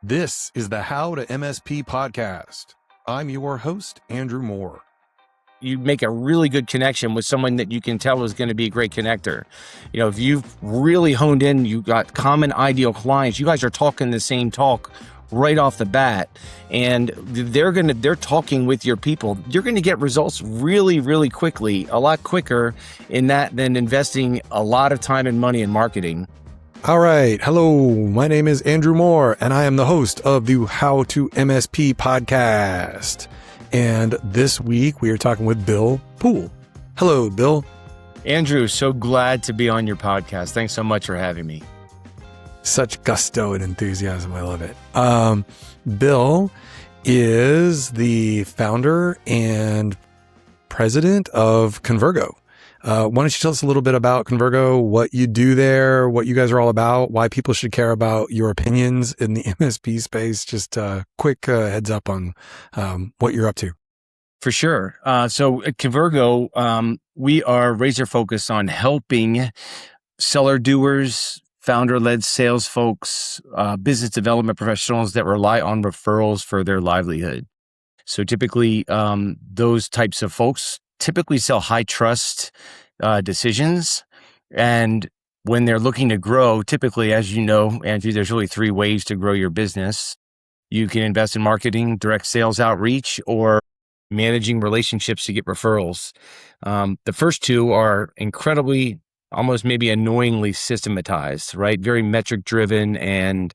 This is the How to MSP podcast. I'm your host, Andrew Moore. You make a really good connection with someone that you can tell is going to be a great connector. You know, if you've really honed in, you got common ideal clients, you guys are talking the same talk right off the bat, and they're talking with your people. You're going to get results really, really quickly, a lot quicker in that than investing a lot of time and money in marketing. All right. Hello, my name is Andrew Moore, and I am the host of the How to MSP podcast. And this week we are talking with Bill Poole. Hello, Bill. Andrew, so glad to be on your podcast. Thanks so much for having me. Such gusto and enthusiasm. I love it. Bill is the founder and president of Convergo. Why don't you tell us a little bit about Convergo, what you do there, what you guys are all about, why people should care about your opinions in the MSP space? Just a quick heads up on what you're up to. For sure. So at Convergo, we are razor focused on helping seller doers, founder-led sales folks, business development professionals that rely on referrals for their livelihood. So typically, those types of folks typically sell high trust decisions. And when they're looking to grow, typically, as you know, Andrew, there's really three ways to grow your business. You can invest in marketing, direct sales outreach, or managing relationships to get referrals. The first two are incredibly, almost maybe annoyingly systematized, right? Very metric driven and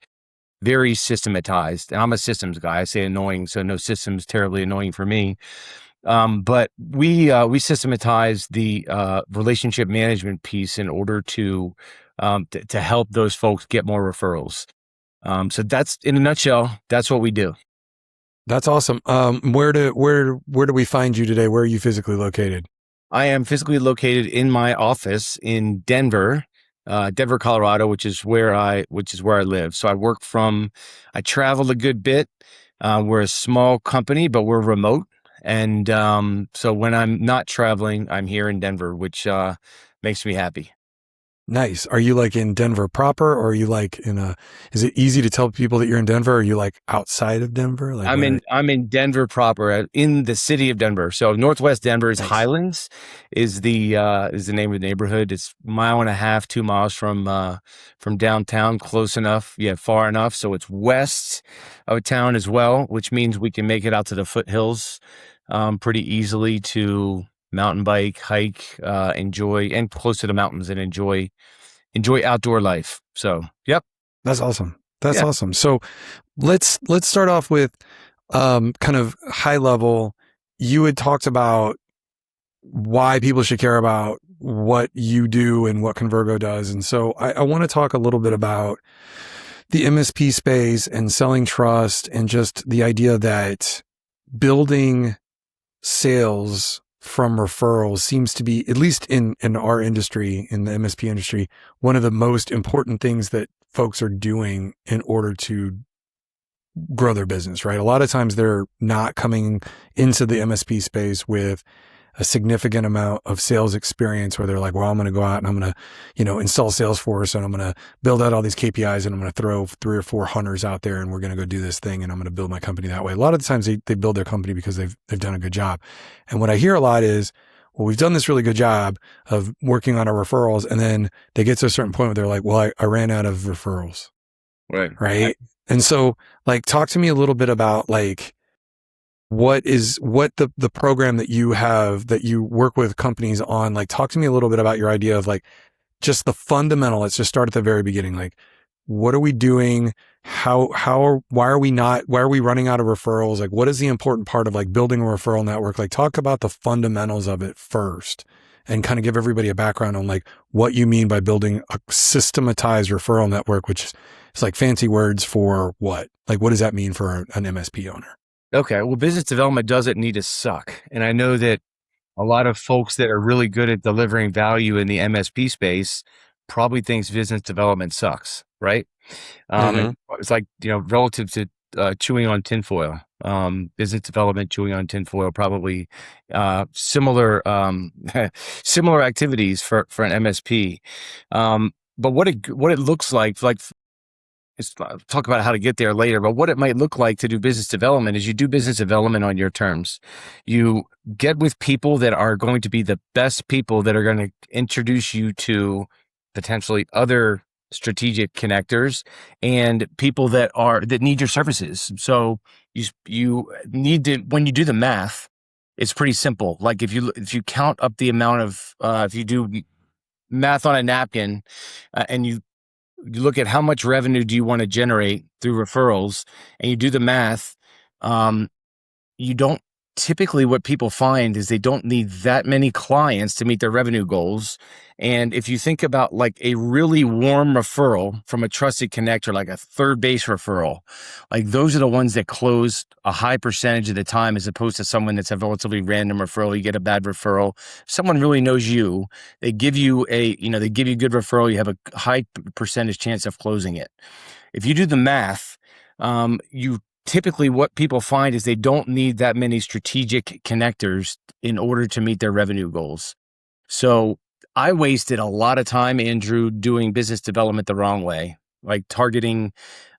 very systematized. And I'm a systems guy. I say annoying, so no system's terribly annoying for me. But we systematize the relationship management piece in order to help those folks get more referrals. So that's, in a nutshell, that's what we do. That's awesome. Where do we find you today? Where are you physically located? I am physically located in my office in Denver, Colorado, which is where I live. So I travel a good bit. We're a small company, but we're remote. And so when I'm not traveling, I'm here in Denver, which makes me happy. Nice. Are you like in Denver proper, or are you like is it easy to tell people that you're in Denver? Or are you like outside of Denver? Like I'm in Denver proper, in the city of Denver. So Northwest Denver is Nice. Highlands is the name of the neighborhood. It's 1.5 miles, 2 miles from downtown, close enough. Yeah, far enough. So it's west of town as well, which means we can make it out to the foothills pretty easily to mountain bike, hike, enjoy, and close to the mountains and enjoy outdoor life. So, yep. That's awesome. That's awesome. So let's start off with kind of high level. You had talked about why people should care about what you do and what Convergo does. And so I want to talk a little bit about the MSP space and selling trust, and just the idea that building sales from referrals seems to be, at least in our industry, in the MSP industry, one of the most important things that folks are doing in order to grow their business, right? A lot of times they're not coming into the MSP space with a significant amount of sales experience, where they're like, well, I'm going to go out and I'm going to, install Salesforce, and I'm going to build out all these KPIs, and I'm going to throw 3 or 4 hunters out there, and we're going to go do this thing, and I'm going to build my company that way. A lot of the times they build their company because they've done a good job. And what I hear a lot is, well, we've done this really good job of working on our referrals. And then they get to a certain point where they're like, well, I ran out of referrals. Right. And so like, talk to me a little bit about like, what the program that you have, that you work with companies on, like, talk to me a little bit about your idea of like, just the fundamental. Let's just start at the very beginning. Like, what are we doing? Why are we running out of referrals? Like, what is the important part of like building a referral network? Like, talk about the fundamentals of it first, and kind of give everybody a background on like what you mean by building a systematized referral network, which is like fancy words for what? Like, what does that mean for an MSP owner? Okay. Well, business development doesn't need to suck. And I know that a lot of folks that are really good at delivering value in the MSP space probably thinks business development sucks, right? It's like, relative to chewing on tinfoil. Business development, chewing on tinfoil, probably similar similar activities for an MSP. But what it looks like talk about how to get there later, but what it might look like to do business development is you do business development on your terms. You get with people that are going to be the best people that are going to introduce you to potentially other strategic connectors and people that need your services. So you need to, when you do the math, it's pretty simple. Like if you count up the amount of, if you do math on a napkin, and you look at how much revenue do you want to generate through referrals, and you do the math, you don't typically, what people find is they don't need that many clients to meet their revenue goals. And if you think about like a really warm referral from a trusted connector, like a third base referral, like those are the ones that close a high percentage of the time, as opposed to someone that's a relatively random referral. You get a bad referral. Someone really knows you. They give you a good referral. You have a high percentage chance of closing it. If you do the math, you typically, what people find is they don't need that many strategic connectors in order to meet their revenue goals. So I wasted a lot of time, Andrew, doing business development the wrong way, like targeting,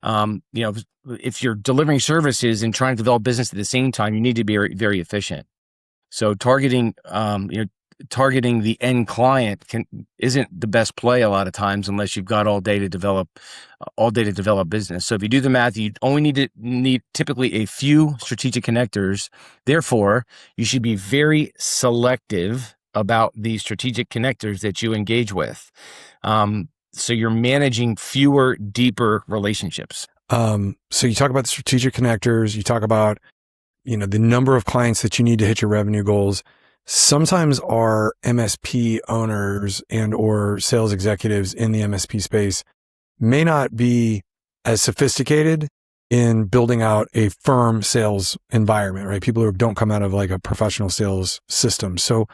if you're delivering services and trying to develop business at the same time, you need to be very, very efficient. So targeting the end client isn't the best play a lot of times, unless you've got all day to develop business. So if you do the math, you only need typically a few strategic connectors. Therefore, you should be very selective about the strategic connectors that you engage with. So you're managing fewer, deeper relationships. So you talk about the strategic connectors, you talk about, the number of clients that you need to hit your revenue goals. Sometimes our MSP owners and or sales executives in the MSP space may not be as sophisticated in building out a firm sales environment, right? People who don't come out of like a professional sales system. So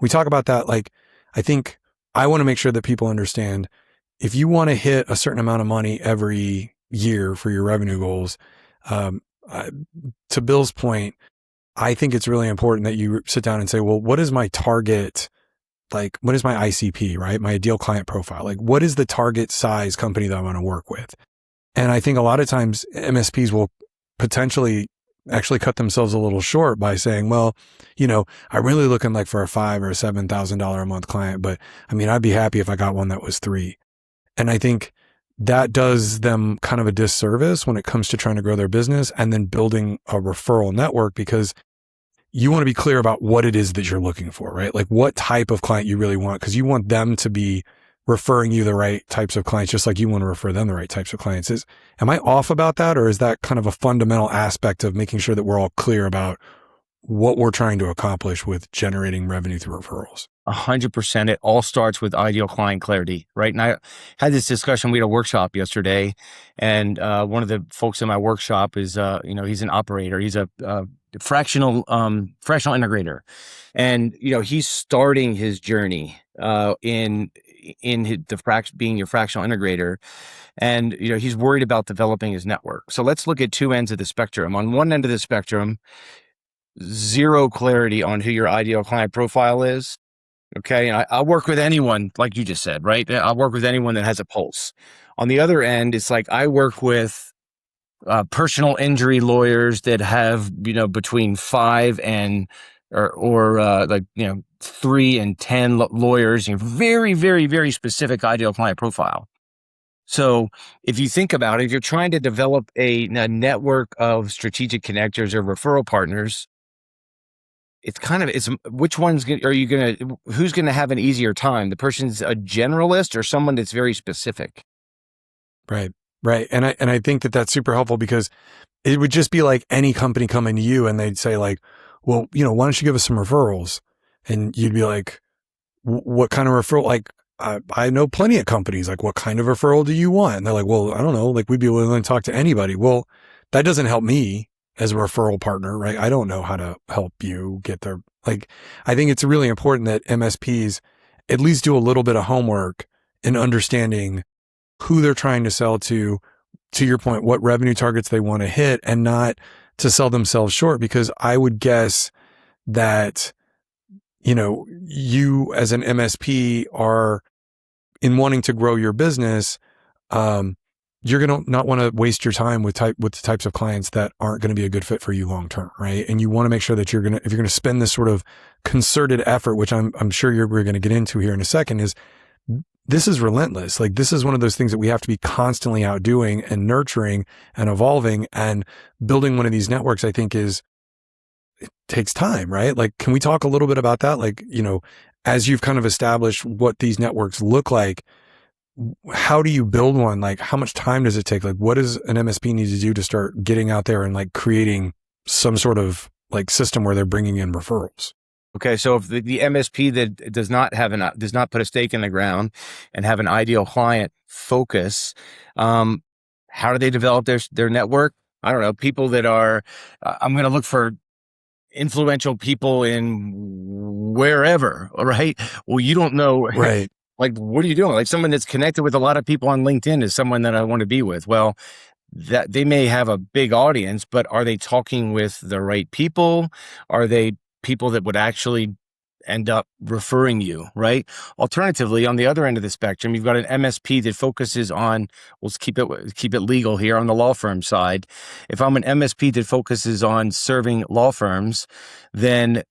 we talk about that. Like, I think I want to make sure that people understand, if you want to hit a certain amount of money every year for your revenue goals, to Bill's point, I think it's really important that you sit down and say, well, what is my target? Like, what is my ICP, right? My ideal client profile. Like, what is the target size company that I want to work with? And I think a lot of times MSPs will potentially actually cut themselves a little short by saying, well, I'm really looking like for a $5,000 or $7,000 a month client, but I mean, I'd be happy if I got one that was 3. And I think that does them kind of a disservice when it comes to trying to grow their business and then building a referral network, because you want to be clear about what it is that you're looking for, right? Like what type of client you really want, because you want them to be referring you the right types of clients, just like you want to refer them the right types of clients. Am I off about that? Or is that kind of a fundamental aspect of making sure that we're all clear about what we're trying to accomplish with generating revenue through referrals? 100%. It all starts with ideal client clarity, right? And I had this discussion. We had a workshop yesterday, and one of the folks in my workshop is, he's an operator. He's a fractional integrator, and he's starting his journey in being your fractional integrator, and he's worried about developing his network. So let's look at two ends of the spectrum. On one end of the spectrum, zero clarity on who your ideal client profile is. Okay. And I'll work with anyone, like you just said, right? I'll work with anyone that has a pulse. On the other end, it's like I work with personal injury lawyers that have, between 5 and or 3 and 10 lawyers, very, very, very specific ideal client profile. So if you think about it, if you're trying to develop a network of strategic connectors or referral partners, it's which one's who's going to have an easier time? The person's a generalist or someone that's very specific? Right. Right. And I think that that's super helpful, because it would just be like any company coming to you and they'd say like, well, why don't you give us some referrals? And you'd be like, what kind of referral? Like, I know plenty of companies. Like, what kind of referral do you want? And they're like, well, I don't know. Like, we'd be willing to talk to anybody. Well, that doesn't help me as a referral partner, right? I don't know how to help you get there. Like, I think it's really important that MSPs at least do a little bit of homework in understanding who they're trying to sell to your point, what revenue targets they want to hit, and not to sell themselves short. Because I would guess that, you as an MSP are, in wanting to grow your business, you're going to not want to waste your time with the types of clients that aren't going to be a good fit for you long term, right? And you want to make sure that if you're going to spend this sort of concerted effort, which I'm sure we're going to get into here in a second, is this is relentless. Like, this is one of those things that we have to be constantly out doing and nurturing and evolving, and building one of these networks, I think, it takes time, right? Like, can we talk a little bit about that? Like, as you've kind of established what these networks look like, how do you build one? Like, how much time does it take? Like, what does an MSP need to do to start getting out there and like creating some sort of like system where they're bringing in referrals? Okay, so if the MSP that does not put a stake in the ground and have an ideal client focus, how do they develop their network? I don't know. People that are, I'm going to look for influential people in wherever, right? Well, you don't know, right? Like, what are you doing? Like, someone that's connected with a lot of people on LinkedIn is someone that I want to be with. Well, that they may have a big audience, but are they talking with the right people? Are they people that would actually end up referring you, right? Alternatively, on the other end of the spectrum, you've got an MSP that focuses on, let's keep it legal here on the law firm side. If I'm an MSP that focuses on serving law firms, then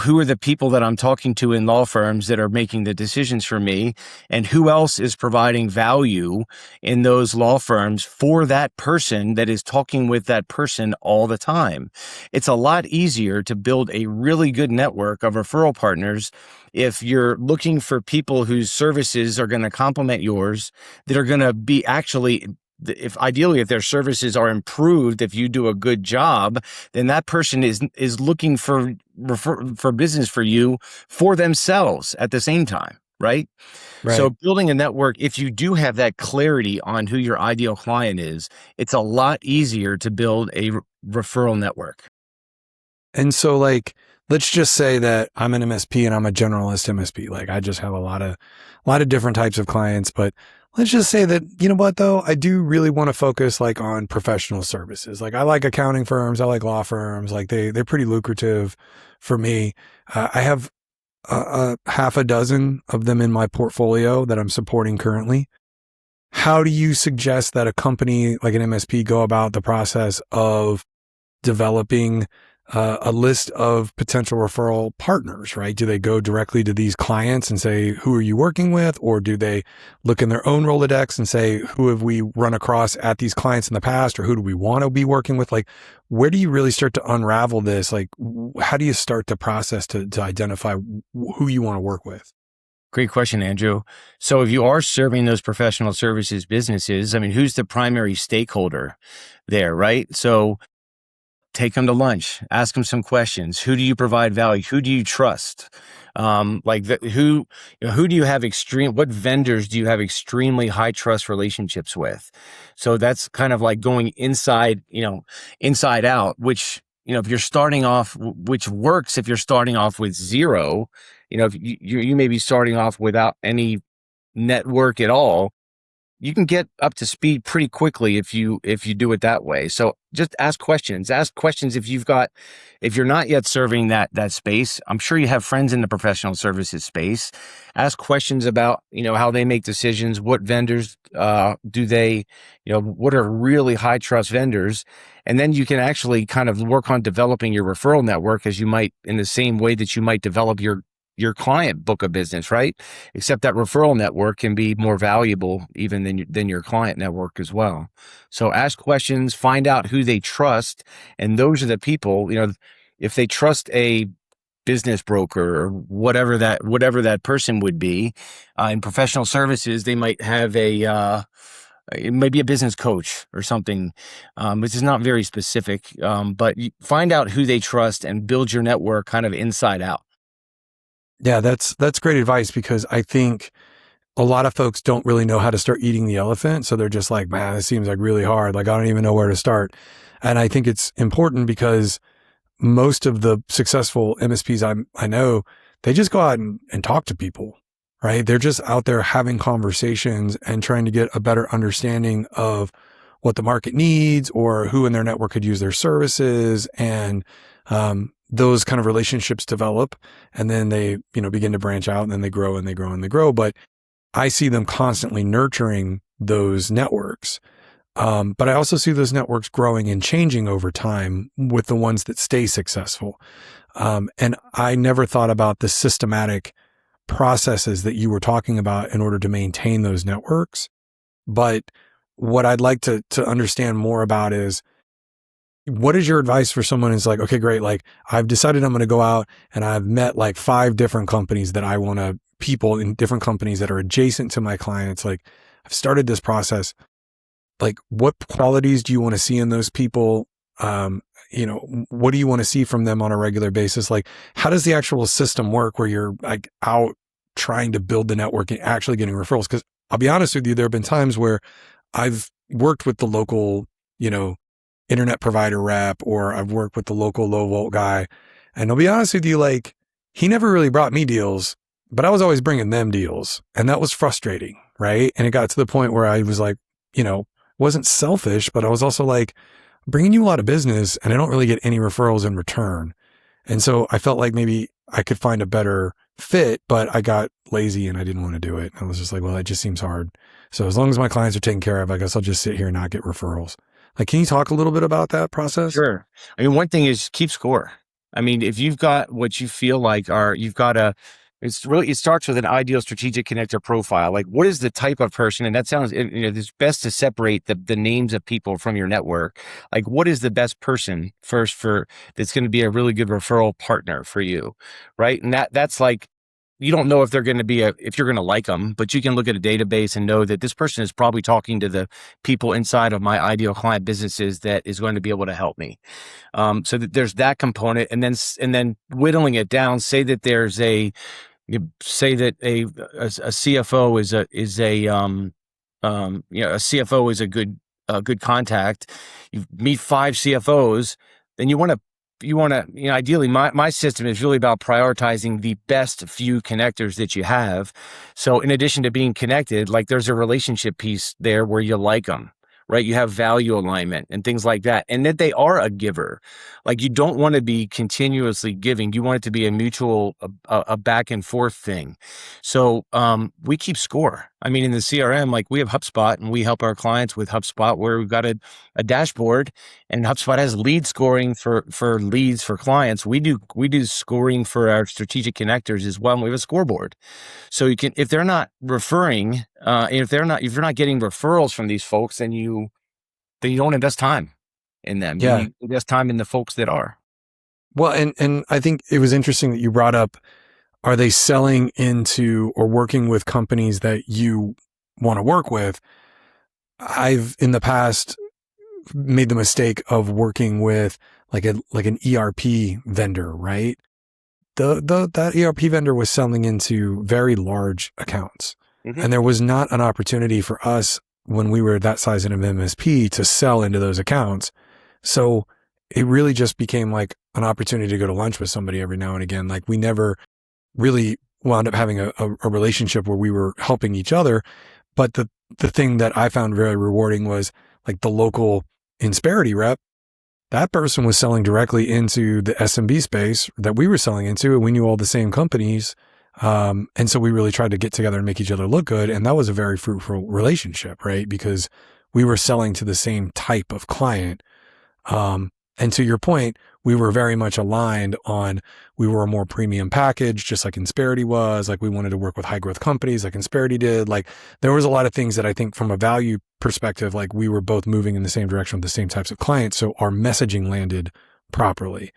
who are the people that I'm talking to in law firms that are making the decisions for me, and who else is providing value in those law firms for that person that is talking with that person all the time. It's a lot easier to build a really good network of referral partners if you're looking for people whose services are going to complement yours, that are going to be actually, if their services are improved, if you do a good job, then that person is looking for business for you for themselves at the same time, right? So building a network, if you do have that clarity on who your ideal client is, it's a lot easier to build a referral network. And so, like, let's just say that I'm an MSP and I'm a generalist MSP. Like, I just have a lot of different types of clients, but let's just say that, you know what, though, I do really want to focus like on professional services. Like, I like accounting firms. I like law firms. Like, they're pretty lucrative for me. I have half a dozen of them in my portfolio that I'm supporting currently. How do you suggest that a company like an MSP go about the process of developing a list of potential referral partners, right? Do they go directly to these clients and say, who are you working with? Or do they look in their own Rolodex and say, who have we run across at these clients in the past? Or who do we want to be working with? Like, where do you really start to unravel this? Like, how do you start the process to identify who you want to work with? Great question, Andrew. So if you are serving those professional services businesses, I mean, who's the primary stakeholder there, right? So take them to lunch, ask them some questions. Who do you provide value? Who do you trust? Who do you have what vendors do you have extremely high trust relationships with? So that's kind of like going inside out, which, if you're starting off, which works if you're starting off with zero, if you may be starting off without any network at all. You can get up to speed pretty quickly if you do it that way. So just ask questions. Ask questions if you're not yet serving that space. I'm sure you have friends in the professional services space. Ask questions about, how they make decisions, what vendors do they, what are really high trust vendors. And then you can actually kind of work on developing your referral network as you might, in the same way that you might develop your client book of business, right? Except that referral network can be more valuable even than your client network as well. So ask questions, find out who they trust. And those are the people, if they trust a business broker or whatever that person would be, in professional services, they might have it might be a business coach or something, which is not very specific, but you find out who they trust and build your network kind of inside out. Yeah, that's great advice, because I think a lot of folks don't really know how to start eating the elephant. So they're just like, man, this seems like really hard. Like, I don't even know where to start. And I think it's important because most of the successful MSPs I know, they just go out and talk to people, right? They're just out there having conversations and trying to get a better understanding of what the market needs or who in their network could use their services. And, those kind of relationships develop, and then they, begin to branch out, and then they grow and they grow and they grow. But I see them constantly nurturing those networks. But I also see those networks growing and changing over time with the ones that stay successful. And I never thought about the systematic processes that you were talking about in order to maintain those networks. But what I'd like to understand more about is, what is your advice for someone who's like, okay, great. Like, I've decided I'm going to go out and I've met like 5 different companies that I want to, people in different companies that are adjacent to my clients. Like, I've started this process. Like, what qualities do you want to see in those people? What do you want to see from them on a regular basis? Like, how does the actual system work where you're like out trying to build the network and actually getting referrals? Because I'll be honest with you, there have been times where I've worked with the local, internet provider rep, or I've worked with the local low volt guy. And I'll be honest with you, like, he never really brought me deals, but I was always bringing them deals. And that was frustrating. Right. And it got to the point where I was like, wasn't selfish, but I was also like, bringing you a lot of business and I don't really get any referrals in return. And so I felt like maybe I could find a better fit, but I got lazy and I didn't want to do it. I was just like, well, that just seems hard. So as long as my clients are taken care of, I guess I'll just sit here and not get referrals. Like, can you talk a little bit about that process? Sure. I mean, one thing is keep score. I mean, if you've got what you feel like it starts with an ideal strategic connector profile. Like, what is the type of person? And that sounds, it's best to separate the names of people from your network. Like, what is the best person first that's going to be a really good referral partner for you, right? And that's like, you don't know if they're going to be if you're going to like them, but you can look at a database and know that this person is probably talking to the people inside of my ideal client businesses that is going to be able to help me. So that there's that component, and then whittling it down. Say that there's a CFO a CFO is a good contact. You meet 5 CFOs, then you want to, ideally my system is really about prioritizing the best few connectors that you have. So in addition to being connected, like, there's a relationship piece there where you like them, right? You have value alignment and things like that. And that they are a giver. Like, you don't want to be continuously giving. You want it to be a mutual, a back and forth thing. So we keep score. I mean, in the CRM, like, we have HubSpot and we help our clients with HubSpot, where we've got a dashboard, and HubSpot has lead scoring for leads for clients. We do scoring for our strategic connectors as well. And we have a scoreboard. So you can, if they're not referring, if you're not getting referrals from these folks, then you don't invest time in them. Yeah. You invest time in the folks that are. Well, and I think it was interesting that you brought up, are they selling into or working with companies that you want to work with? I've in the past made the mistake of working with like an ERP vendor, right? That ERP vendor was selling into very large accounts. Mm-hmm. And there was not an opportunity for us when we were that size in an MSP to sell into those accounts. So it really just became like an opportunity to go to lunch with somebody every now and again. Like, we never really wound up having a relationship where we were helping each other. But the thing that I found very rewarding was, like, the local Insperity rep, that person was selling directly into the SMB space that we were selling into, and we knew all the same companies. And so we really tried to get together and make each other look good. And that was a very fruitful relationship, right? Because we were selling to the same type of client. And to your point, we were very much aligned on, we were a more premium package, just like Insperity was. Like, we wanted to work with high growth companies like Insperity did. Like, there was a lot of things that I think from a value perspective, like, we were both moving in the same direction with the same types of clients. So our messaging landed properly.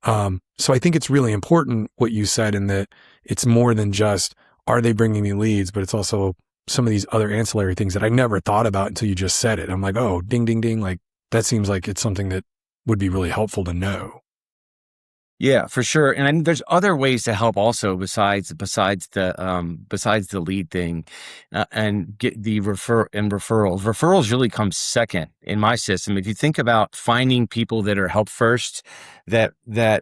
So I think it's really important what you said, in that it's more than just, are they bringing me leads, but it's also some of these other ancillary things that I never thought about until you just said it. I'm like, oh, ding, ding, ding. Like, that seems like it's something that would be really helpful to know. Yeah, for sure. And there's other ways to help also besides the lead thing, and get the referrals. Referrals really come second in my system. If you think about finding people that are help first, that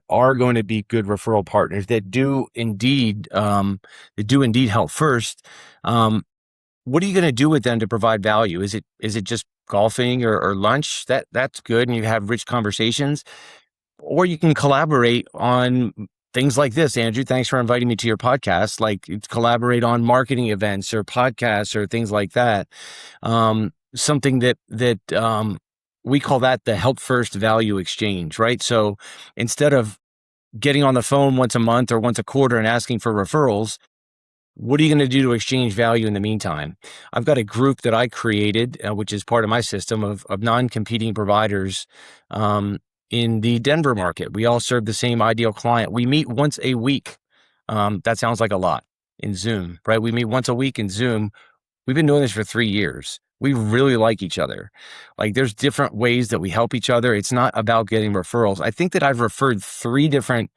are going to be good referral partners, that do indeed help first. What are you going to do with them to provide value? Is it just golfing or lunch? That's good, and you have rich conversations. Or you can collaborate on things like this, Andrew. Thanks for inviting me to your podcast. Like, collaborate on marketing events or podcasts or things like that. Something that we call that the help first value exchange, right? So instead of getting on the phone once a month or once a quarter and asking for referrals, what are you going to do to exchange value in the meantime? I've got a group that I created, which is part of my system of non-competing providers in the Denver market. We all serve the same ideal client. We meet once a week. That sounds like a lot in Zoom, right? We meet once a week in Zoom. We've been doing this for 3 years. We really like each other. Like, there's different ways that we help each other. It's not about getting referrals. I think that I've referred 3 different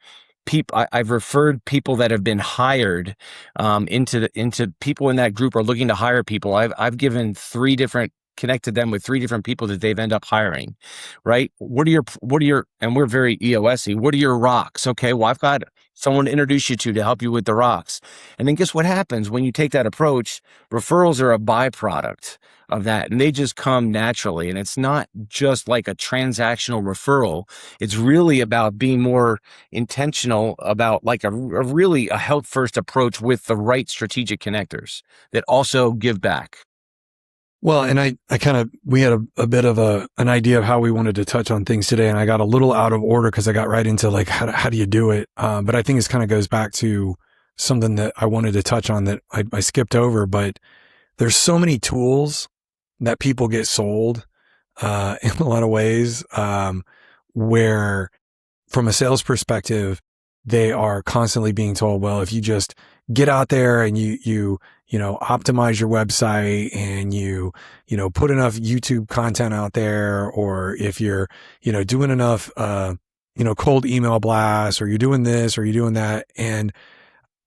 people. I've referred people that have been hired into people in that group are looking to hire people. I've given 3 different, connected them with 3 different people that they've ended up hiring, right? What are your, and we're very EOS-y. What are your rocks? Okay, well, I've got someone to introduce you to help you with the rocks. And then guess what happens when you take that approach? Referrals are a byproduct of that, and they just come naturally. And it's not just like a transactional referral. It's really about being more intentional about like a really a help first approach with the right strategic connectors that also give back. Well, and I kind of, we had a bit of an idea of how we wanted to touch on things today, and I got a little out of order because I got right into like, how do you do it? But I think this kind of goes back to something that I wanted to touch on that I skipped over, but there's so many tools that people get sold, in a lot of ways, where from a sales perspective, they are constantly being told, well, if you just get out there and you optimize your website and you put enough YouTube content out there, or if you're, doing enough, cold email blasts, or you're doing this or you're doing that. And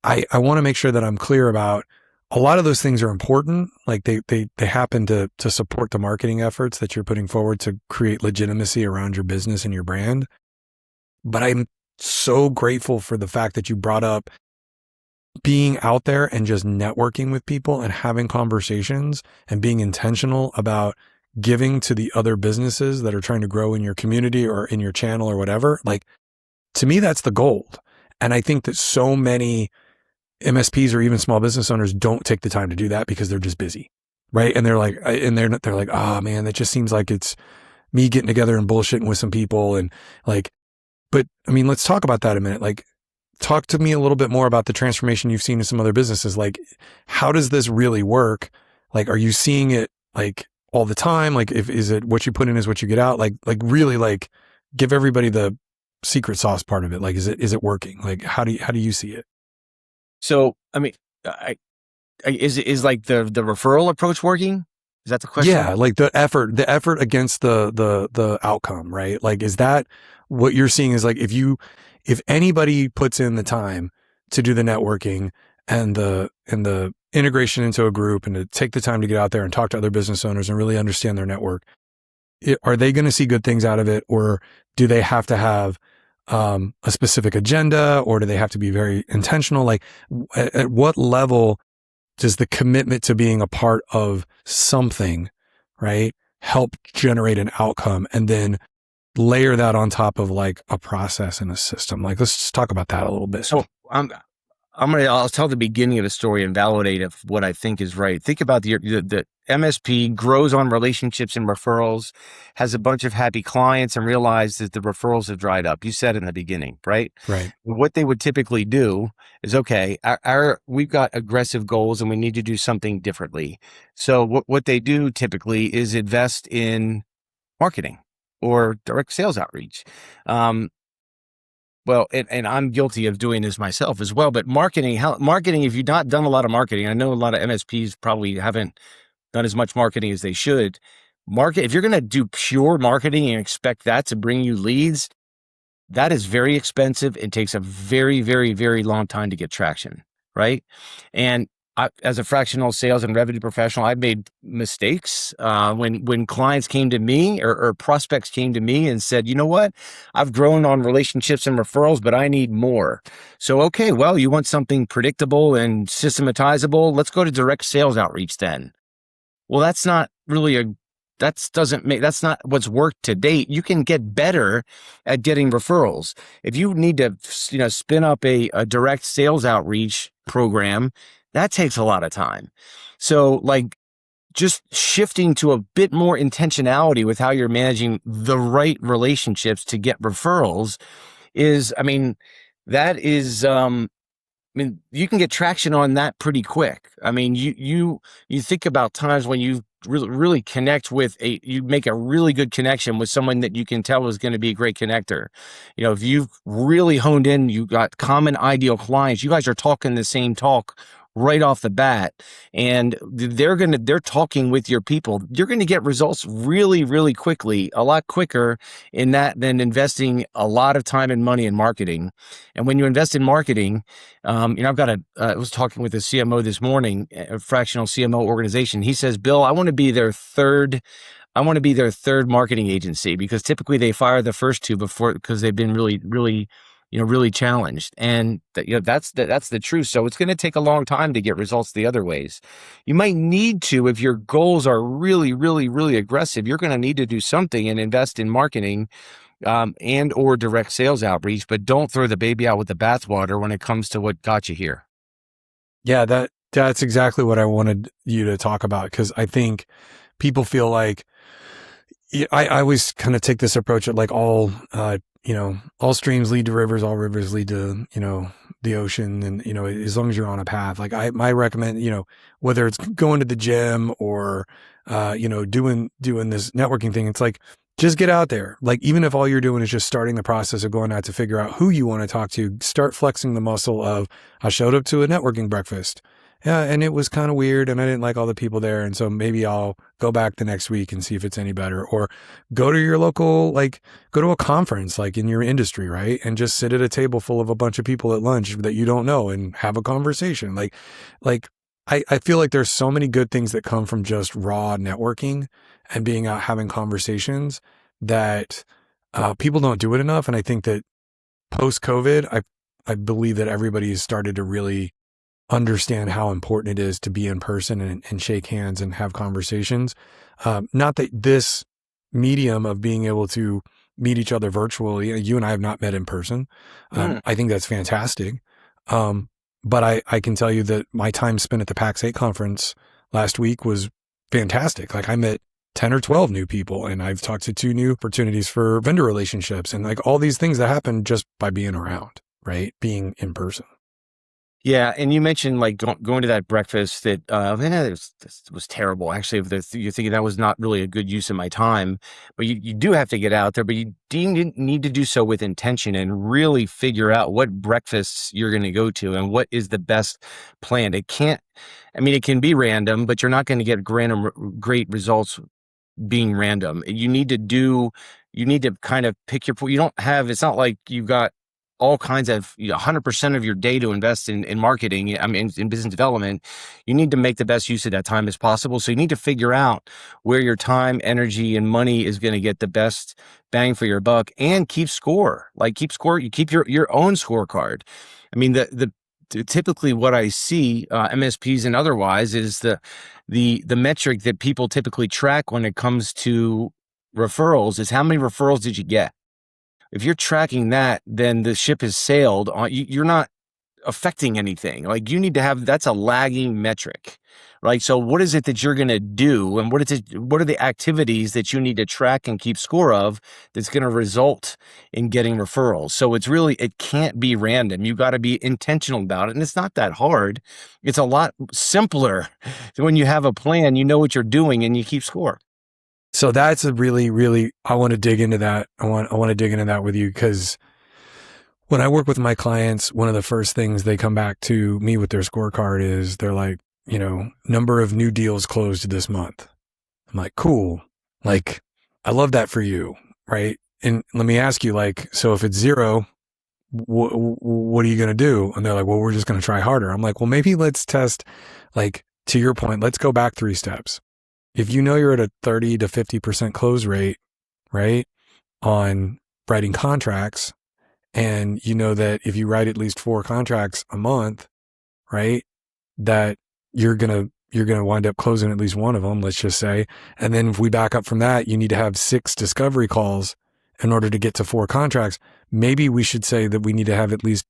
I want to make sure that I'm clear about a lot of those things are important. Like they happen to support the marketing efforts that you're putting forward to create legitimacy around your business and your brand. But I'm so grateful for the fact that you brought up being out there and just networking with people and having conversations and being intentional about giving to the other businesses that are trying to grow in your community or in your channel or whatever. Like, to me, that's the gold. And I think that so many MSPs or even small business owners don't take the time to do that because they're just busy. Right. And they're like, oh man, that just seems like it's me getting together and bullshitting with some people. And like, but I mean, let's talk about that a minute. Like, talk to me a little bit more about the transformation you've seen in some other businesses. Like, how does this really work? Like, are you seeing it like all the time? Like, is it what you put in is what you get out? Like really, like, give everybody the secret sauce part of it. Like, is it working? Like, how do you see it? So, I mean, is like the referral approach working? Is that the question? Yeah, like the effort against the outcome, right? Like, is that what you're seeing? Is like, if anybody puts in the time to do the networking and the integration into a group and to take the time to get out there and talk to other business owners and really understand their network, are they going to see good things out of it? Or do they have to have a specific agenda, or do they have to be very intentional? Like, at what level does the commitment to being a part of something, right, help generate an outcome, and then layer that on top of like a process and a system? Like, let's just talk about that a little bit. So I'll tell the beginning of the story and validate if what I think is right. Think about the MSP grows on relationships and referrals, has a bunch of happy clients, and realizes that the referrals have dried up. You said in the beginning, right? Right. What they would typically do is, okay, we've got aggressive goals and we need to do something differently. So what they do typically is invest in marketing or direct sales outreach. Well, and I'm guilty of doing this myself as well, but marketing, if you've not done a lot of marketing, I know a lot of MSPs probably haven't done as much marketing as they should. If you're going to do pure marketing and expect that to bring you leads, that is very expensive. It takes a very, very, very long time to get traction, right? And as a fractional sales and revenue professional, I've made mistakes when clients came to me or prospects came to me and said, you know what, I've grown on relationships and referrals, but I need more. So, okay, well, you want something predictable and systematizable? Let's go to direct sales outreach then. Well, that's not really that's not what's worked to date. You can get better at getting referrals. If you need to, spin up a direct sales outreach program, that takes a lot of time. So like just shifting to a bit more intentionality with how you're managing the right relationships to get referrals is, that is, you can get traction on that pretty quick. You think about times when you really connect with you make a really good connection with someone that you can tell is going to be a great connector. If you've really honed in, you got common ideal clients, you guys are talking the same talk right off the bat, and they're talking with your people. You're going to get results really, really quickly, a lot quicker in that than investing a lot of time and money in marketing. And when you invest in marketing, I was talking with a CMO this morning, a fractional CMO organization. He says, Bill, I want to be their third marketing agency, because typically they fire the first two because they've been really, really, really challenged. And that's the truth. So it's going to take a long time to get results the other ways. You might need to, if your goals are really, really, really aggressive, you're going to need to do something and invest in marketing, and or direct sales outreach, but don't throw the baby out with the bathwater when it comes to what got you here. Yeah, that's exactly what I wanted you to talk about, because I think people feel like, I always kind of take this approach at like all streams lead to rivers, all rivers lead to, the ocean. And, as long as you're on a path, like I recommend, whether it's going to the gym or, doing this networking thing, it's like, just get out there. Like, even if all you're doing is just starting the process of going out to figure out who you want to talk to, start flexing the muscle of, I showed up to a networking breakfast. Yeah. And it was kind of weird and I didn't like all the people there. And so maybe I'll go back the next week and see if it's any better, or go to your local, go to a conference, like in your industry, right? And just sit at a table full of a bunch of people at lunch that you don't know and have a conversation. I feel like there's so many good things that come from just raw networking and being out having conversations that people don't do it enough. And I think that post-COVID, I believe that everybody has started to really understand how important it is to be in person and shake hands and have conversations. Not that this medium of being able to meet each other virtually, you and I have not met in person. I think that's fantastic. But I can tell you that my time spent at the PAX 8 conference last week was fantastic. Like, I met 10 or 12 new people, and I've talked to 2 new opportunities for vendor relationships, and like all these things that happen just by being around, right? Being in person. Yeah, and you mentioned like going to that breakfast that it was terrible. Actually, if you're thinking that was not really a good use of my time, but you do have to get out there, but you do need to do so with intention and really figure out what breakfasts you're going to go to and what is the best plan. It can be random, but you're not going to get great results being random. You need to kind of pick it's not like you've got all kinds of 100% of your day to invest in marketing, in business development. You need to make the best use of that time as possible. So you need to figure out where your time, energy, and money is going to get the best bang for your buck, and keep score. You keep your own scorecard. Typically what I see, MSPs and otherwise, is the metric that people typically track when it comes to referrals is how many referrals did you get? If you're tracking that, then the ship has sailed. You're not affecting anything. Like, you need to that's a lagging metric, right? So what is it that you're going to do, and what are the activities that you need to track and keep score of that's going to result in getting referrals? So it can't be random. You got to be intentional about it. And it's not that hard. It's a lot simpler when you have a plan, you know what you're doing, and you keep score. So that's a really, really, I want to dig into that. I want to dig into that with you, because when I work with my clients, one of the first things they come back to me with their scorecard is they're like, number of new deals closed this month. I'm like, cool. Like, I love that for you. Right. And let me ask you, so if it's 0, what are you going to do? And they're like, well, we're just going to try harder. I'm like, well, maybe let's test, to your point, let's go back 3 steps. If you know you're at a 30 to 50% close rate, right, on writing contracts, and you know that if you write at least 4 contracts a month, right, that you're going to you're going to wind up closing at least one of them, let's just say. And then if we back up from that, you need to have 6 discovery calls in order to get to 4 contracts. Maybe we should say that we need to have at least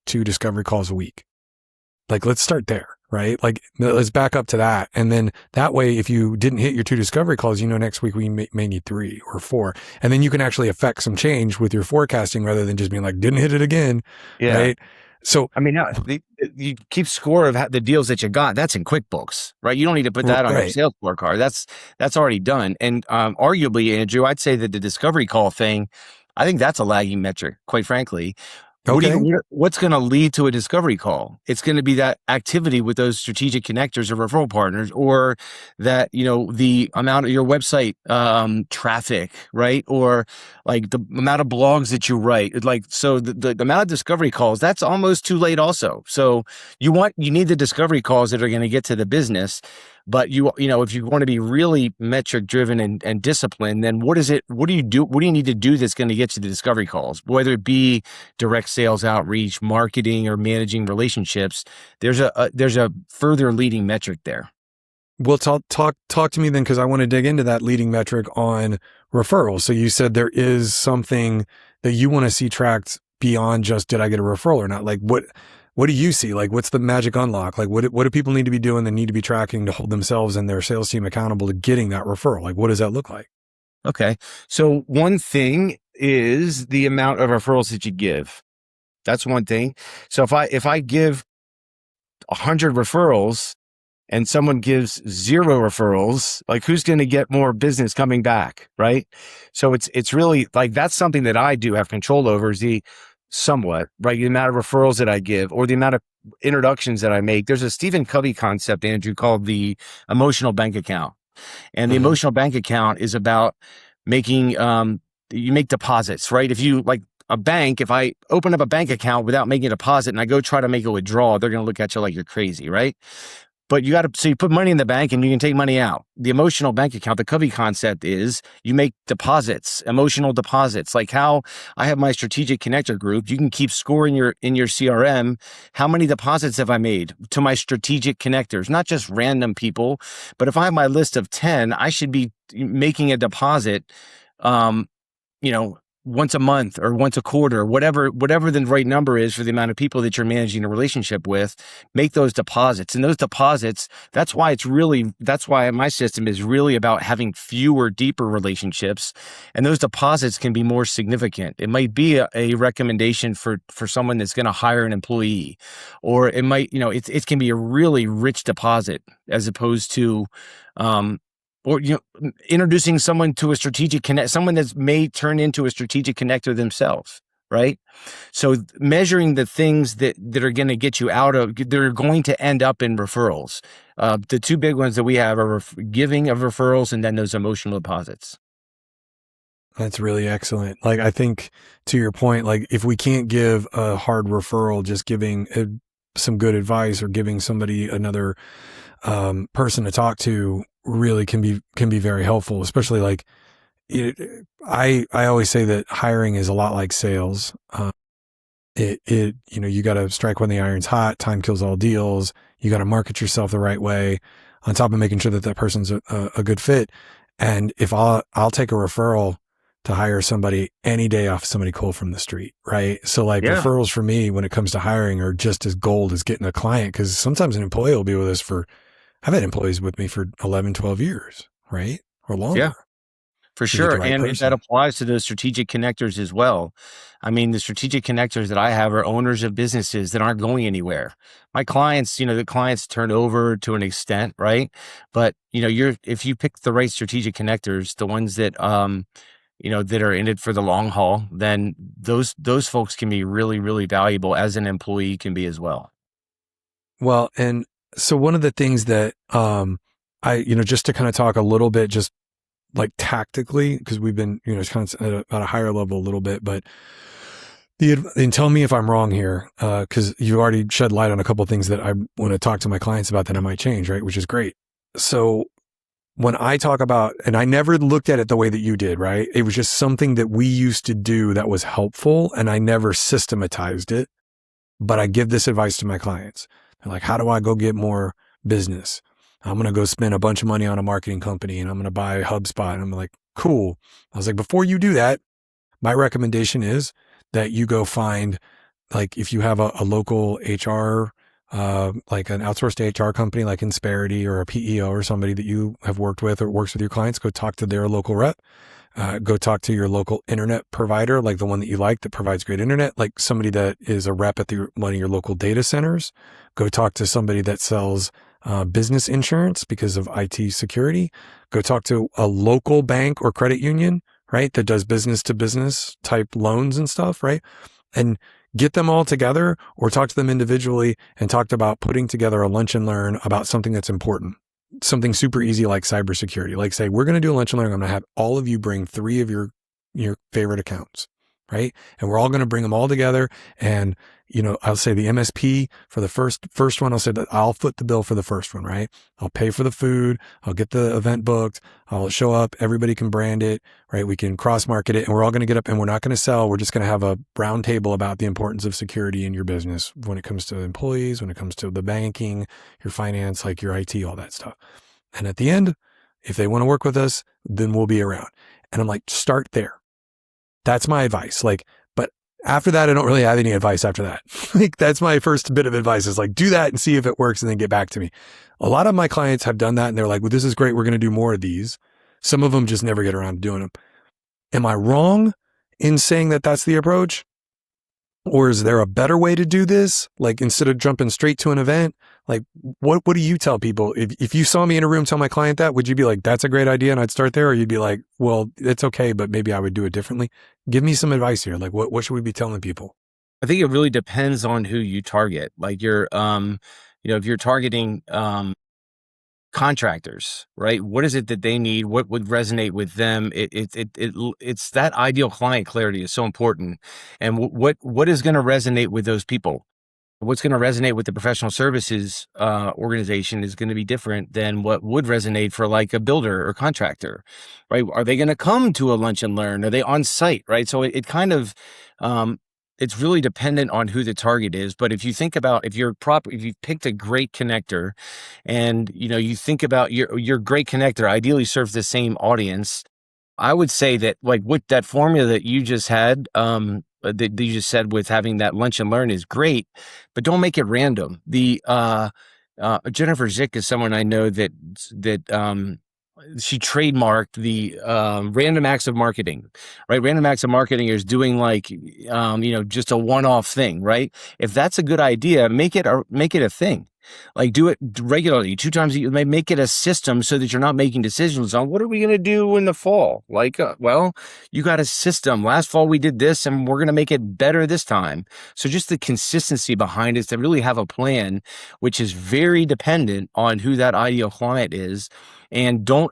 2 discovery calls a week. Like, let's start there, right? Like, let's back up to that. And then that way, if you didn't hit your 2 discovery calls, next week we may need 3 or 4. And then you can actually affect some change with your forecasting rather than just being like, didn't hit it again. Yeah. Right. So, I mean, you keep score of the deals that you got. That's in QuickBooks, right? You don't need to put that on your sales scorecard. That's already done. And arguably, Andrew, I'd say that the discovery call thing, I think that's a lagging metric, quite frankly. okay. What's going to lead to a discovery call? It's going to be that activity with those strategic connectors or referral partners, or that, the amount of your website traffic, right? Or like the amount of blogs that you write. Like, so the amount of discovery calls, that's almost too late also. So you need the discovery calls that are going to get to the business. But if you want to be really metric driven and disciplined, then what do you do? What do you need to do that's going to get you the discovery calls? Whether it be direct sales outreach, marketing, or managing relationships, there's a further leading metric there. Well, talk to me then, because I want to dig into that leading metric on referrals. So you said there is something that you want to see tracked beyond just, did I get a referral or not? Like, what do you see? Like, what's the magic unlock? Like, what do people need to be doing that need to be tracking to hold themselves and their sales team accountable to getting that referral? Like, what does that look like? Okay. So one thing is the amount of referrals that you give. That's one thing. So if I give 100 referrals and someone gives 0 referrals, like, who's going to get more business coming back, right? So it's really like, that's something that I do have control over, is the amount of referrals that I give, or the amount of introductions that I make. There's a Stephen Covey concept, Andrew, called the emotional bank account. And the emotional bank account is about making, you make deposits, right? If you, like a bank, if I open up a bank account without making a deposit and I go try to make a withdrawal, they're going to look at you like you're crazy, right? But so you put money in the bank and you can take money out. The emotional bank account, the Covey concept is you make deposits, emotional deposits. Like how I have my strategic connector group, you can keep scoring in your CRM. How many deposits have I made to my strategic connectors? Not just random people, but if I have my list of 10, I should be making a deposit, once a month or once a quarter, whatever the right number is for the amount of people that you're managing a relationship with. Make those deposits. And those deposits, that's why my system is really about having fewer, deeper relationships. And those deposits can be more significant. It might be a recommendation for someone that's going to hire an employee, or it might, it can be a really rich deposit, as opposed to, or introducing someone to a strategic connect, someone that may turn into a strategic connector themselves, right? So measuring the things that are going to get you that are going to end up in referrals. The 2 big ones that we have are giving of referrals, and then those emotional deposits. That's really excellent. Like, I think to your point, like, if we can't give a hard referral, just giving some good advice or giving somebody another person to talk to really can be very helpful, especially like I always say that hiring is a lot like sales. You got to strike when the iron's hot. Time kills all deals. You got to market yourself the right way, on top of making sure that person's a good fit. And if I'll take a referral to hire somebody any day off somebody cool from the street, right? So like, referrals for me when it comes to hiring are just as gold as getting a client, because sometimes an employee will be with us I've had employees with me for 11, 12 years, right? Or longer. Yeah, for sure. And that applies to those strategic connectors as well. I mean, the strategic connectors that I have are owners of businesses that aren't going anywhere. My clients, the clients turn over to an extent, right? But, if you pick the right strategic connectors, the ones that, that are in it for the long haul, then those folks can be really, really valuable, as an employee can be as well. Well, and so one of the things that, just to kind of talk a little bit, just like tactically, because we've been, kind of at a higher level a little bit, but and tell me if I'm wrong here, because you already shed light on a couple of things that I want to talk to my clients about that I might change, right? Which is great. So when I talk about, and I never looked at it the way that you did, right? It was just something that we used to do that was helpful, and I never systematized it, but I give this advice to my clients. They're like, how do I go get more business? I'm going to go spend a bunch of money on a marketing company and I'm going to buy HubSpot. And I'm like, cool. I was like, before you do that, my recommendation is that you go find, like, if you have a local HR, like an outsourced HR company like Insperity or a PEO or somebody that you have worked with or works with your clients, go talk to their local rep. Go talk to your local internet provider, like the one that you like that provides great internet, like somebody that is a rep at one of your local data centers. Go talk to somebody that sells business insurance because of IT security. Go talk to a local bank or credit union, right, that does business to business type loans and stuff, right? And get them all together or talk to them individually and talk about putting together a lunch and learn about something that's important. Something super easy like cybersecurity. Like, say, we're going to do a lunch and learn. I'm going to have all of you bring 3 of your favorite accounts, right? And we're all going to bring them all together. And, I'll say the MSP for the first one, I'll say that I'll foot the bill for the first one, right? I'll pay for the food. I'll get the event booked. I'll show up. Everybody can brand it, right? We can cross market it, and we're all going to get up and we're not going to sell. We're just going to have a round table about the importance of security in your business when it comes to employees, when it comes to the banking, your finance, like your IT, all that stuff. And at the end, if they want to work with us, then we'll be around. And I'm like, start there. That's my advice. Like, but after that, I don't really have any advice after that. Like, that's my first bit of advice is like, do that and see if it works and then get back to me. A lot of my clients have done that and they're like, well, this is great. We're going to do more of these. Some of them just never get around to doing them. Am I wrong in saying that that's the approach? Or is there a better way to do this? Like, instead of jumping straight to an event, like, what do you tell people? If you saw me in a room tell my client that, would you be like, that's a great idea and I'd start there? Or you'd be like, well, it's okay, but maybe I would do it differently. Give me some advice here. Like, what should we be telling people? I think it really depends on who you target. Like if you're targeting, contractors, right? What is it that they need? What would resonate with them? It's that ideal client clarity is so important. And what is going to resonate with those people? What's going to resonate with the professional services organization is going to be different than what would resonate for like a builder or contractor, right? Are they going to come to a lunch and learn? Are they on site, right? So it kind of, it's really dependent on who the target is. But if you think about, if you've picked a great connector and, you think about your great connector ideally serves the same audience, I would say that like with that formula that you just had, that you just said with having that lunch and learn is great, but don't make it random. Jennifer Zick is someone I know that she trademarked the random acts of marketing, right? Random acts of marketing is doing like just a one-off thing, right? If that's a good idea, make it a thing. Like do it regularly, 2 times a year. Make it a system so that you're not making decisions on what are we going to do in the fall. Like, well, you got a system. Last fall we did this, and we're going to make it better this time. So just the consistency behind it to really have a plan, which is very dependent on who that ideal client is, and don't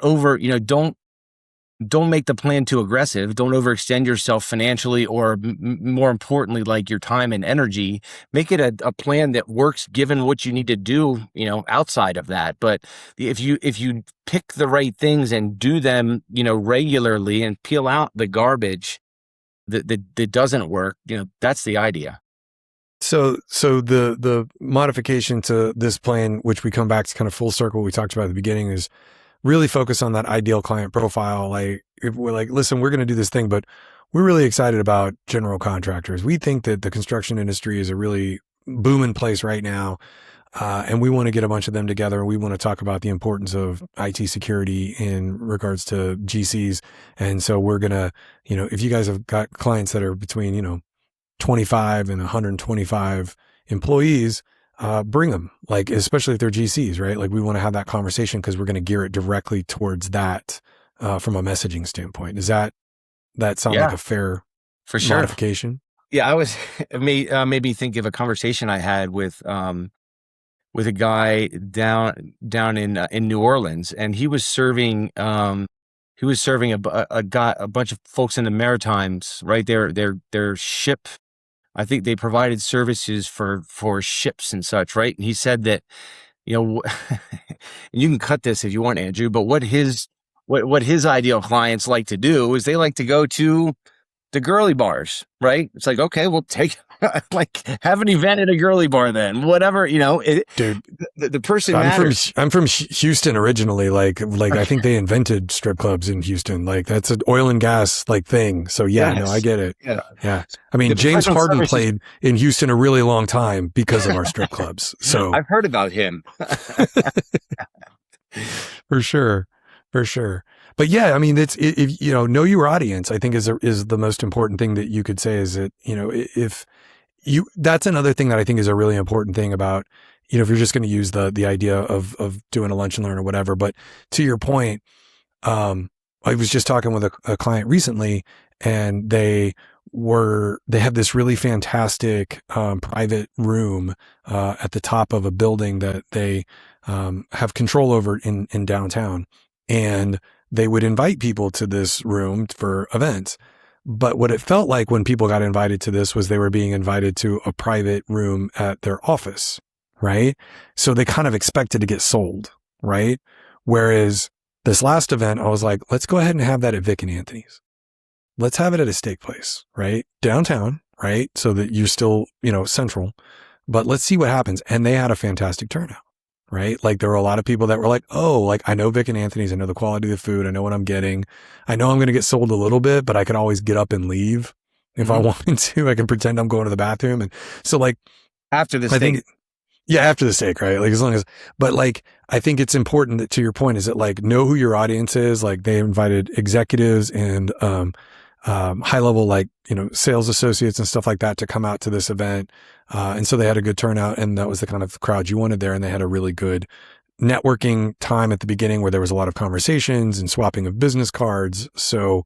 make the plan too aggressive. Don't overextend yourself financially or more importantly, like your time and energy. Make it a plan that works given what you need to do, outside of that. But if you pick the right things and do them, regularly and peel out the garbage that doesn't work, that's the idea. So the modification to this plan, which we come back to kind of full circle, we talked about at the beginning, is really focus on that ideal client profile. Like, if we're like, listen, we're going to do this thing, but we're really excited about general contractors. We think that the construction industry is a really booming place right now. And we want to get a bunch of them together. And we want to talk about the importance of IT security in regards to GCs. And so we're going to, if you guys have got clients that are between, 25 and 125 employees, bring them, like, especially if they're GCs, right? Like, we want to have that conversation because we're going to gear it directly towards that from a messaging standpoint. Does that sound like a fair for sure modification? Yeah, made me think of a conversation I had with a guy down in New Orleans, and he was serving a bunch of folks in the Maritimes, right? Their ship. I think they provided services for ships and such, right? And he said that, and you can cut this if you want, Andrew, but what his ideal clients like to do is they like to go to the girly bars, right? It's like, okay, we'll take like have an event at a girly bar then, whatever, Dude, the person matters. I'm from Houston originally. Like I think they invented strip clubs in Houston. Like that's an oil and gas like thing. So yeah, no, I Yes. get it. Yeah. Yeah. I mean, The James professional Harden services. played in Houston a really long time because of our strip clubs. So I've heard about him. for sure. For sure. But yeah, I mean, if know your audience, I think is the most important thing that you could say is that, if that's another thing that I think is a really important thing about, if you're just going to use the idea of doing a lunch and learn or whatever. But to your point, I was just talking with a client recently, and they have this really fantastic, private room, at the top of a building that they, have control over in downtown. And they would invite people to this room for events. But what it felt like when people got invited to this was they were being invited to a private room at their office, right? So they kind of expected to get sold, right? Whereas this last event, I was like, let's go ahead and have that at Vic and Anthony's. Let's have it at a steak place, right? Downtown, right? So that you're still, central, but let's see what happens. And they had a fantastic turnout. Right? Like there were a lot of people that were like, oh, like I know Vic and Anthony's, I know the quality of the food, I know what I'm getting. I know I'm going to get sold a little bit, but I could always get up and leave if I wanted to. I can pretend I'm going to the bathroom. And so like After the I steak. think, yeah, after the steak, right? Like as long as, but like, I think it's important that, to your point, is that like know who your audience is. Like they invited executives and, high level, like, sales associates and stuff like that to come out to this event. And so they had a good turnout, and that was the kind of crowd you wanted there. And they had a really good networking time at the beginning where there was a lot of conversations and swapping of business cards. So,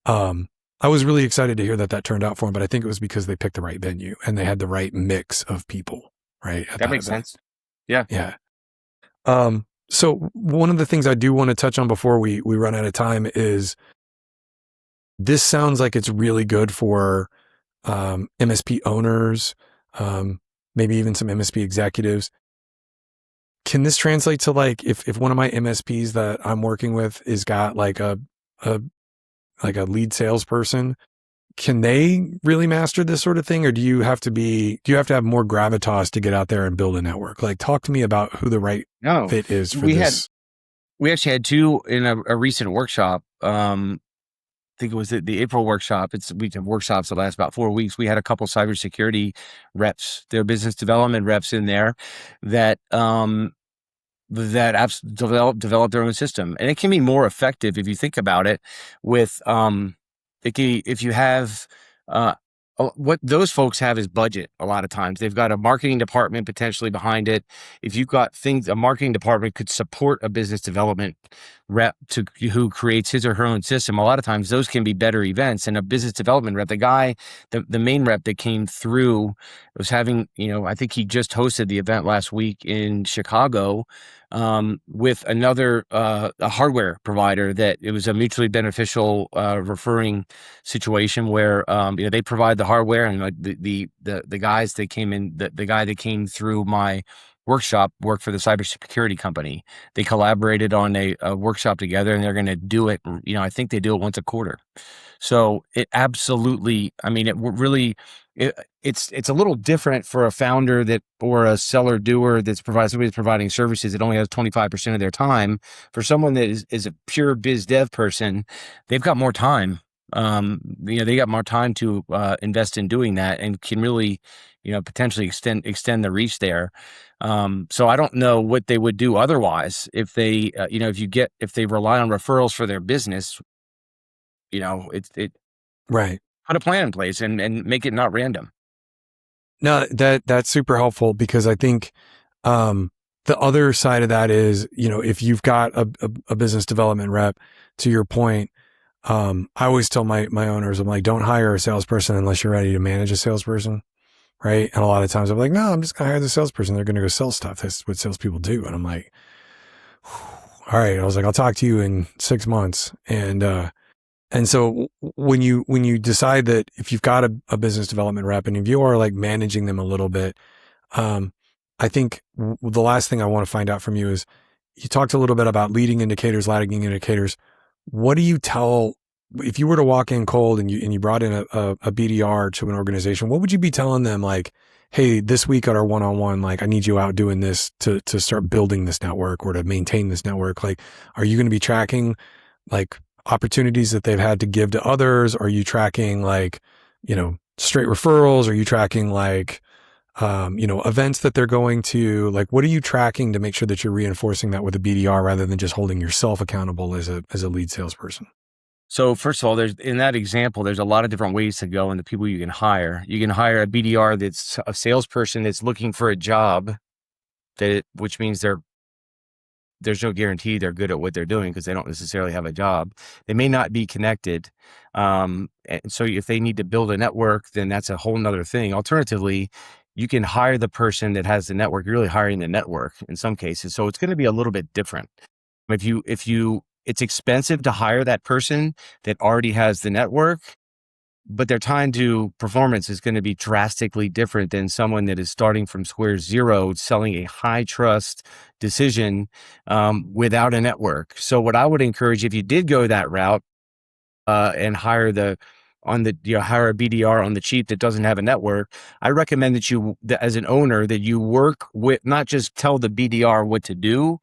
I was really excited to hear that turned out for them, but I think it was because they picked the right venue and they had the right mix of people, right? That makes event. sense. Yeah. Yeah. So one of the things I do want to touch on before we run out of time is, this sounds like it's really good for, MSP owners, maybe even some MSP executives. Can this translate to like, if one of my MSPs that I'm working with is got like a lead salesperson, can they really master this sort of thing? Or do you have to have more gravitas to get out there and build a network? Like talk to me about who the right fit is for this. We actually had two in a recent workshop. I think it was the April workshop. We have workshops that last about 4 weeks. We had a couple cybersecurity reps, their business development reps in there that develop their own system, and it can be more effective if you think about it. With if you have what those folks have is budget. A lot of times they've got a marketing department potentially behind it. If you've got things, a marketing department could support a business development rep who creates his or her own system. A lot of times those can be better events. And a business development rep, the main rep that came through was having, I think he just hosted the event last week in Chicago, with another a hardware provider, that it was a mutually beneficial referring situation where they provide the hardware, and like the guys that came in, the guy that came through my workshop worked for the cybersecurity company. They collaborated on a workshop together, and they're going to do it. I think they do it once a quarter. So it absolutely, I mean, it really, it's a little different for a founder or a seller doer somebody that's providing services that only has 25% of their time. For someone that is a pure biz dev person, they've got more time. They got more time to invest in doing that, and can really, potentially extend the reach there. So I don't know what they would do otherwise if they, if they rely on referrals for their business. Right. Put a plan in place and make it not random. No, that's super helpful, because I think, the other side of that is, if you've got a business development rep, to your point, I always tell my owners, I'm like, don't hire a salesperson unless you're ready to manage a salesperson. Right. And a lot of times I'm like, no, I'm just going to hire the salesperson. They're going to go sell stuff. That's what salespeople do. And I'm like, all right. I was like, I'll talk to you in 6 months. And so when you decide that if you've got a business development rep, and if you are like managing them a little bit, I think the last thing I want to find out from you is, you talked a little bit about leading indicators, lagging indicators. What do you tell if you were to walk in cold and you brought in a BDR to an organization, what would you be telling them? Like, hey, this week at our one-on-one, like, I need you out doing this to start building this network or to maintain this network. Like, are you going to be tracking like opportunities that they've had to give to others? Are you tracking like, straight referrals? Are you tracking like, events that they're going to? Like, what are you tracking to make sure that you're reinforcing that with a BDR rather than just holding yourself accountable as a lead salesperson? So first of all, in that example, there's a lot of different ways to go and the people you can hire. You can hire a BDR that's a salesperson that's looking for a job, which means there's no guarantee they're good at what they're doing because they don't necessarily have a job. They may not be connected. And so if they need to build a network, then that's a whole nother thing. Alternatively, you can hire the person that has the network. You're really hiring the network in some cases. So it's going to be a little bit different. It's expensive to hire that person that already has the network, but their time to performance is going to be drastically different than someone that is starting from square zero, selling a high trust decision without a network. So what I would encourage, if you did go that route and hire hire a BDR on the cheap that doesn't have a network, I recommend that as an owner, that you work with, not just tell the BDR what to do,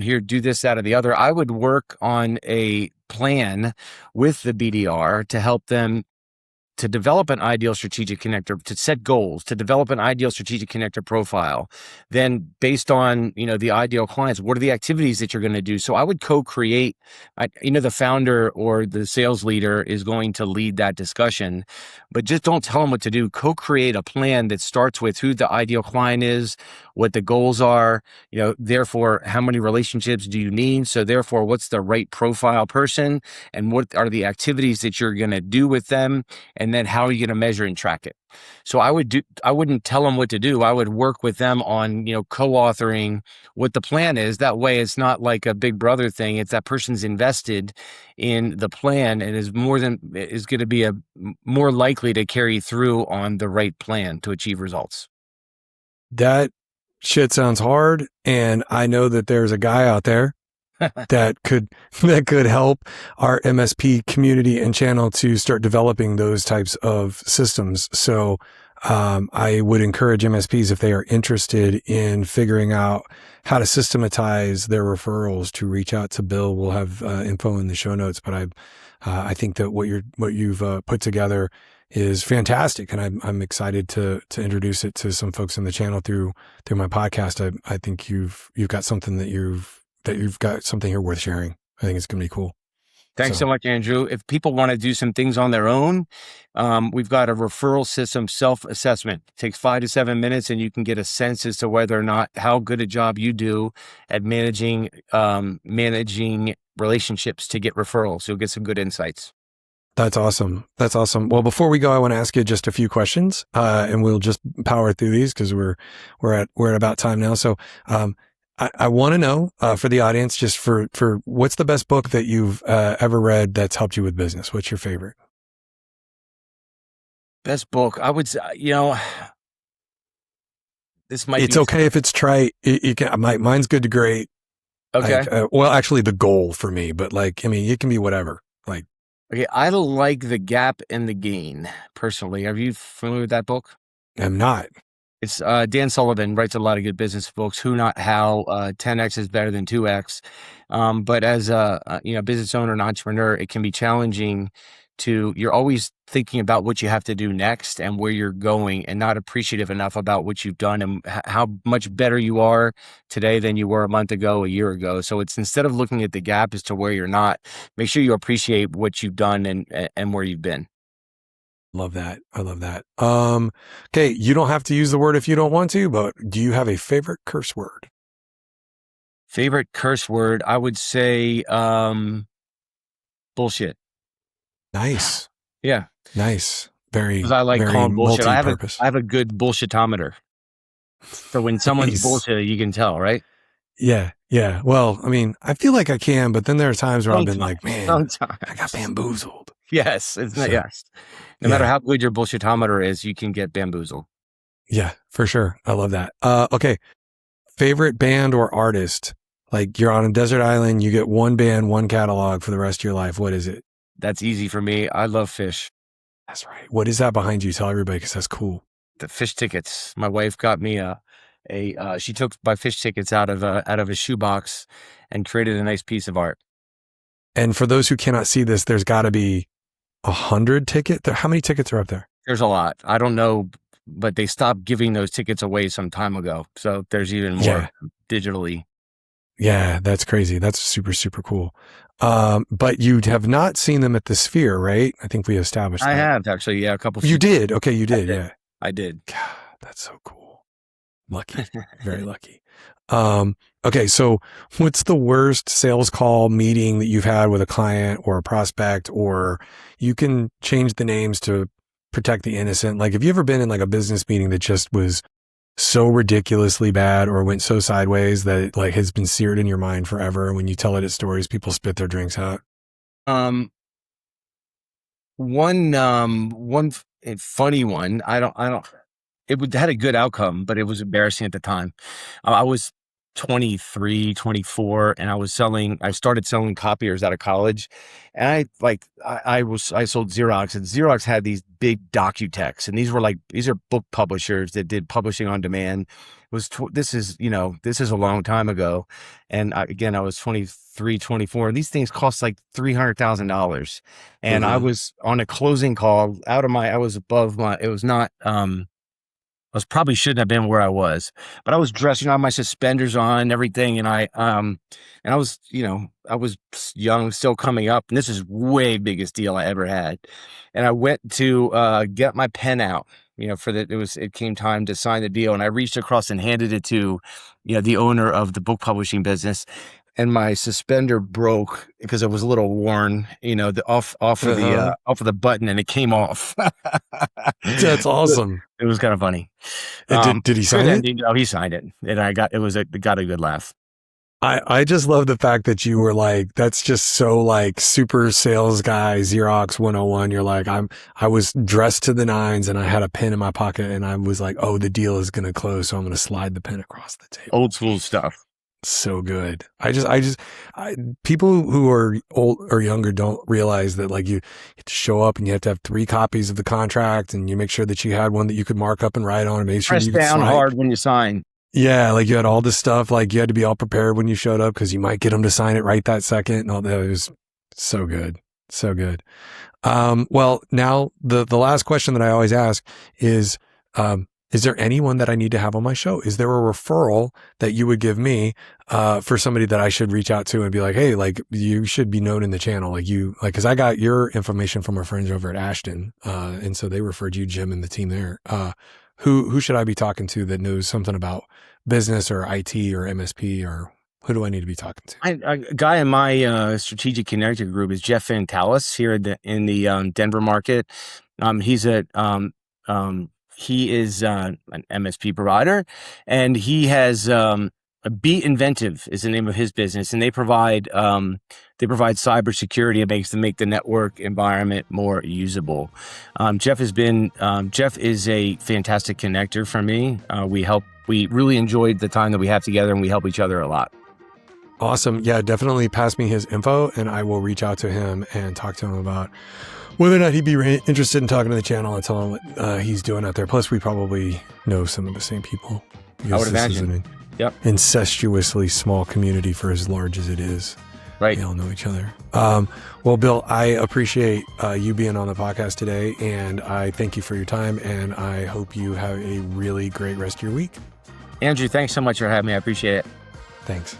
here, do this, that, or the other. I would work on a plan with the BDR to help them to develop an ideal strategic connector, to set goals, to develop an ideal strategic connector profile. Then based on, the ideal clients, what are the activities that you're going to do? So I would co-create, the founder or the sales leader is going to lead that discussion, but just don't tell them what to do. Co-create a plan that starts with who the ideal client is, what the goals are, therefore, how many relationships do you need? So therefore, what's the right profile person and what are the activities that you're going to do with them? And then how are you going to measure and track it? So I wouldn't tell them what to do. I would work with them on, co-authoring what the plan is. That way it's not like a big brother thing. It's that person's invested in the plan and is going to be more likely to carry through on the right plan to achieve results. That shit sounds hard. And I know that there's a guy out there that could help our MSP community and channel to start developing those types of systems. So I would encourage MSPs, if they are interested in figuring out how to systematize their referrals, to reach out to Bill. We'll have info in the show notes, but I think that what you've put together is fantastic, and I'm excited to introduce it to some folks in the channel through my podcast. I think you've got something that you've got something here worth sharing. I think it's going to be cool. Thanks so much, Andrew. If people want to do some things on their own, we've got a referral system self-assessment. It takes 5 to 7 minutes, and you can get a sense as to whether or not how good a job you do at managing relationships to get referrals. You'll get some good insights. That's awesome. Well, before we go, I want to ask you just a few questions, and we'll just power through these because we're at about time now. So, I want to know, for the audience, just for what's the best book that you've ever read that's helped you with business? What's your favorite? Best book, I would say, this might. It's okay if it's trite. You can. Mine's Good to Great. Okay. Well, actually, The Goal for me, but it can be whatever. Okay, I like The Gap and the Gain personally. Are you familiar with that book? I'm not. It's Dan Sullivan writes a lot of good business books. Who, Not, How. 10x is better than 2x. But as a business owner and entrepreneur, it can be challenging you're always thinking about what you have to do next and where you're going, and not appreciative enough about what you've done and how much better you are today than you were a month ago, a year ago. So it's, instead of looking at the gap as to where you're not, make sure you appreciate what you've done and where you've been. Love that. I love that. Okay. You don't have to use the word if you don't want to, but do you have a favorite curse word? Favorite curse word? I would say, bullshit. Nice. Yeah. Nice. Very, because I like calling bullshit. I have a good bullshitometer. So when someone's bullshit, you can tell, right? Yeah. Yeah. Well, I feel like I can, but then there are times where I've been like, man, I got bamboozled. Yes. Yes. No matter how good your bullshitometer is, you can get bamboozled. Yeah, for sure. I love that. Okay. Favorite band or artist? Like, you're on a desert island, you get one band, one catalog for the rest of your life. What is it? that's easy for me. I love fish. That's right. What is that behind you? Tell everybody, because that's cool. The fish tickets. My wife got me she took my fish tickets out of a shoebox and created a nice piece of art. And for those who cannot see this, there's got to be 100 tickets. How many tickets are up there? There's a lot. I don't know, but they stopped giving those tickets away some time ago. So there's even more digitally. Yeah, that's crazy. That's super, super cool. But you have not seen them at the Sphere, right? I think we established that. I have actually. Yeah, a couple. You did. Okay, you did. Yeah, I did. God, that's so cool. Lucky, very lucky. Okay, so what's the worst sales call meeting that you've had with a client or a prospect, or you can change the names to protect the innocent? Like, have you ever been in like a business meeting that just was so ridiculously bad or went so sideways that it like has been seared in your mind forever? When you tell it at stories, people spit their drinks out. One funny one. Had a good outcome, but it was embarrassing at the time. I was 23, 24, and I started selling copiers out of college. And I sold Xerox, and Xerox had these big Docutechs, and these are book publishers that did publishing on demand. This is a long time ago. And I was 23, 24, and these things cost like $300,000. And I was on a closing call I probably shouldn't have been where I was, but I was dressing, my suspenders on and everything. And I was young, still coming up, and this is way biggest deal I ever had. And I went to, get my pen out, it came time to sign the deal. And I reached across and handed it to, the owner of the book publishing business. And my suspender broke because it was a little worn, off of the button, and it came off. That's awesome. It was kind of funny. Did he sign it? No, he signed it, and it got a good laugh. I just love the fact that you were like, that's just so like super sales guy, Xerox 101. You're like, I was dressed to the nines and I had a pen in my pocket and I was like, oh, the deal is going to close, so I'm going to slide the pen across the table. Old school stuff. So good. People who are old or younger don't realize that like you have to show up and you have to have 3 copies of the contract, and you make sure that you had one that you could mark up and write on and make sure press you could down hard when you sign. Yeah. Like you had all this stuff, like you had to be all prepared when you showed up because you might get them to sign it right that second. And all that. It was so good. So good. Well, now the last question that I always ask is there anyone that I need to have on my show? Is there a referral that you would give me for somebody that I should reach out to and be like, hey, like you should be known in the channel, because I got your information from our friends over at Ashton, and so they referred you, Jim, and the team there. Who should I be talking to that knows something about business or IT or MSP, or who do I need to be talking to? A guy in my strategic connector group is Jeff Fantalis here in the Denver market. He is an MSP provider, and he has Be Inventive is the name of his business, and they provide cybersecurity and make the network environment more usable. Jeff is a fantastic connector for me. We really enjoyed the time that we have together, and we help each other a lot. Awesome. Yeah, definitely pass me his info and I will reach out to him and talk to him about whether or not he'd be interested in talking to the channel and tell him what he's doing out there. Plus, we probably know some of the same people. I would imagine. Yep. Incestuously small community for as large as it is. Right. They all know each other. Well, Bill, I appreciate you being on the podcast today, and I thank you for your time, and I hope you have a really great rest of your week. Andrew, thanks so much for having me. I appreciate it. Thanks.